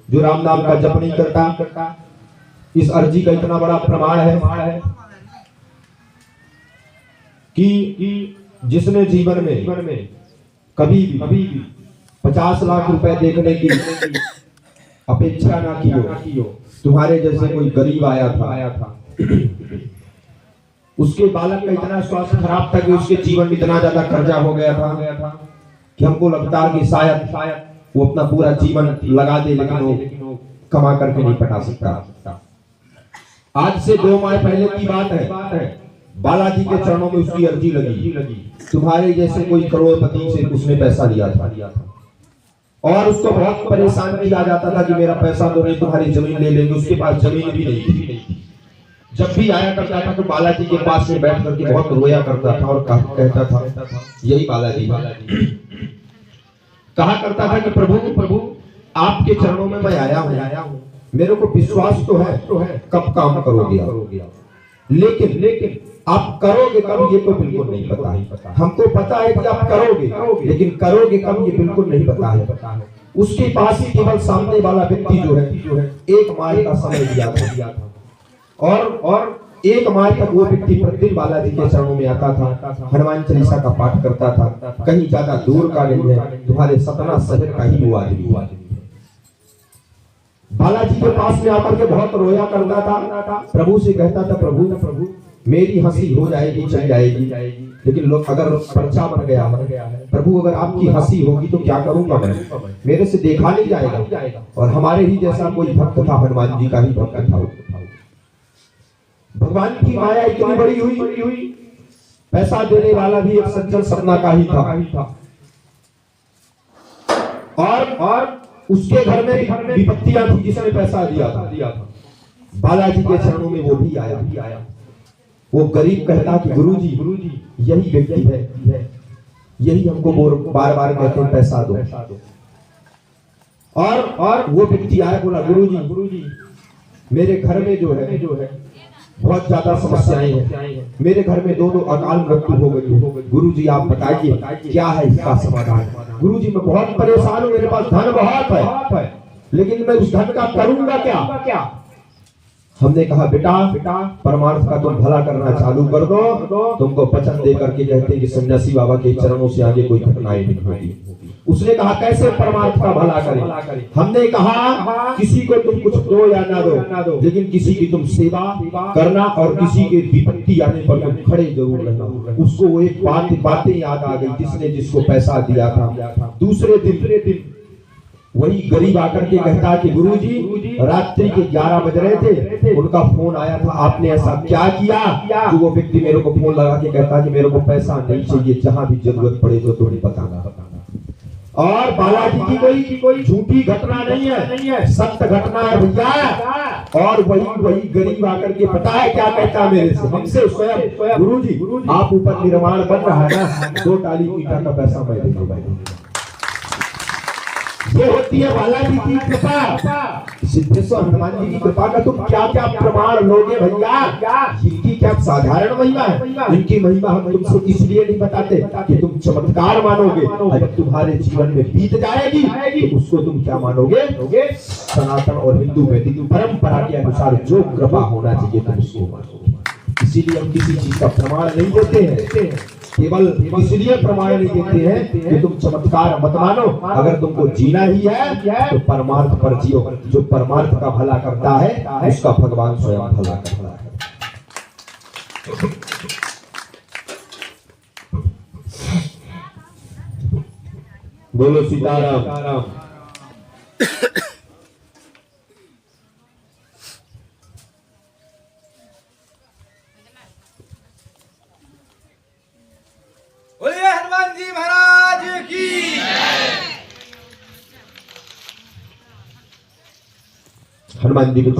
जो राम नाम का जप नहीं करता। इस अर्जी का इतना बड़ा प्रमाण है कि जिसने जीवन में कभी भी 50 लाख रुपए देखने की अपेक्षा ना की हो, तुम्हारे जैसे कोई गरीब आया था उसके बालक का इतना स्वास्थ्य खराब था कि उसके जीवन में इतना ज्यादा कर्जा हो गया था कि हमको लगता है कि शायद वो अपना पूरा जीवन लगा दे, लेकिन वो कमा करके नहीं पटा सकता। आज से 2 माह पहले की बात है, बालाजी के चरणों में उसकी अर्जी लगी। तुम्हारे जैसे कोई करोड़पति से उसने पैसा लिया था और उसको बहुत परेशान किया जाता था कि मेरा पैसा तो नहीं, तुम्हारी जमीन ले लेंगे। उसके पास जमीन भी नहीं थी। जब भी आया करता था तो बालाजी के पास में बैठ करके बहुत रोया करता था और कहता था, यही बालाजी कहा करता था कि प्रभु आपके चरणों में मैं आया हूँ, मेरे को विश्वास तो है कब काम करोगे, लेकिन आप करोगे कब ये तो बिल्कुल नहीं पता है। हमको पता है कि आप करोगे, लेकिन करोगे कब ये बिल्कुल नहीं पता है। उसके पास ही केवल सामने वाला व्यक्ति जो है 1 माह का समय दिया था और 1 माह तक वो व्यक्ति प्रतिदिन बालाजी के चरणों में आता था, हनुमान चालीसा का पाठ करता था। कहीं ज्यादा दूर का नहीं है, तुम्हारे सतना शहर का ही वो आदमी बालाजी के पास में आकर के बहुत रोया करता था। प्रभु से कहता था, प्रभु मेरी हंसी हो जाएगी चल जाएगी, लेकिन लोग अगर पर्चा बन गया है, प्रभु अगर आपकी हंसी होगी तो क्या करूंगा मैं, मेरे से देखा नहीं जाएगा। और हमारे ही जैसा कोई भक्त था, हनुमान जी का ही भक्त था। भगवान की माया इतनी बड़ी हुई, पैसा देने वाला भी एक सज्जन सपना का ही था और उसके घर में विपत्तियां थी जिसने पैसा दिया था। बालाजी के चरणों में वो भी आया। वो गरीब कहता कि गुरुजी यही व्यक्ति है, यही हमको बार बार कहते हैं पैसा दो। और वो व्यक्ति आया, बोला गुरुजी मेरे घर में जो है बहुत ज्यादा समस्याएं हैं, मेरे घर में 2 अकाल मृत्यु हो गई। गुरुजी आप बताइए क्या है इसका समाधान। गुरुजी मैं बहुत परेशान हूँ, मेरे पास धन बहुत है, लेकिन मैं उस धन का करूंगा क्या। हमने कहा बेटा परमार्थ का तुम भला करना चालू कर दो, तुमको वचन दे करके कहते हैं कि सन्यासी बाबा के चरणों से आगे कोई घटनाएं नहीं होगी। उसने कहा कैसे परमार्थ का भला करें। हमने कहा किसी को तुम कुछ दो या ना दो, लेकिन किसी की तुम सेवा करना और किसी के विपत्ति आने पर तुम खड़े जरूर रहना। उसको वो एक बातें याद आ गई, जिसने जिसको पैसा दिया था। दूसरे दिन वही गरीब आकर के कहता कि गुरुजी रात्रि के 11 बज रहे थे, उनका फोन आया था, आपने ऐसा क्या किया। जो वो व्यक्ति मेरे को फोन लगा के कहता कि मेरे को पैसा नहीं चाहिए, जहां भी जरूरत पड़े तो तुम्हें बताना। और बालाजी की कोई झूठी घटना नहीं है, सत्य घटना है भैया। और वही गरीब आकर के पता है क्या कहता मेरे से, हमसे स्वयं, गुरुजी आप ऊपर निर्माण बन रहा है ना, 2 टाली ईटा का पैसा मैं दे दूंगा। ये होती है बालाजी की कृपा, सिद्धेश्वर हनुमान जी की कृपा का तुम क्या क्या प्रमाण लोगे भैया। इनकी क्या साधारण महिमा है, इनकी महिमा हम तुमसे इसलिए नहीं बताते कि तुम चमत्कार मानोगे। जब तुम्हारे जीवन में बीत जाएगी तो उसको तुम क्या मानोगे, सनातन और हिंदू वैदिक परंपरा के अनुसार जो कृपा होना चाहिए तुम उसको मानोगे। इसीलिए हम किसी चीज का प्रमाण नहीं देते हैं, केवल इसलिए प्रमाण नहीं देते हैं कि तुम चमत्कार मत मानो। अगर तुमको जीना ही है तो परमार्थ पर जियो। जो परमार्थ का भला करता है उसका भगवान स्वयं भला करता है। बोलो सीताराम। बोलिए हनुमान जी महाराज की। हनुमान जी के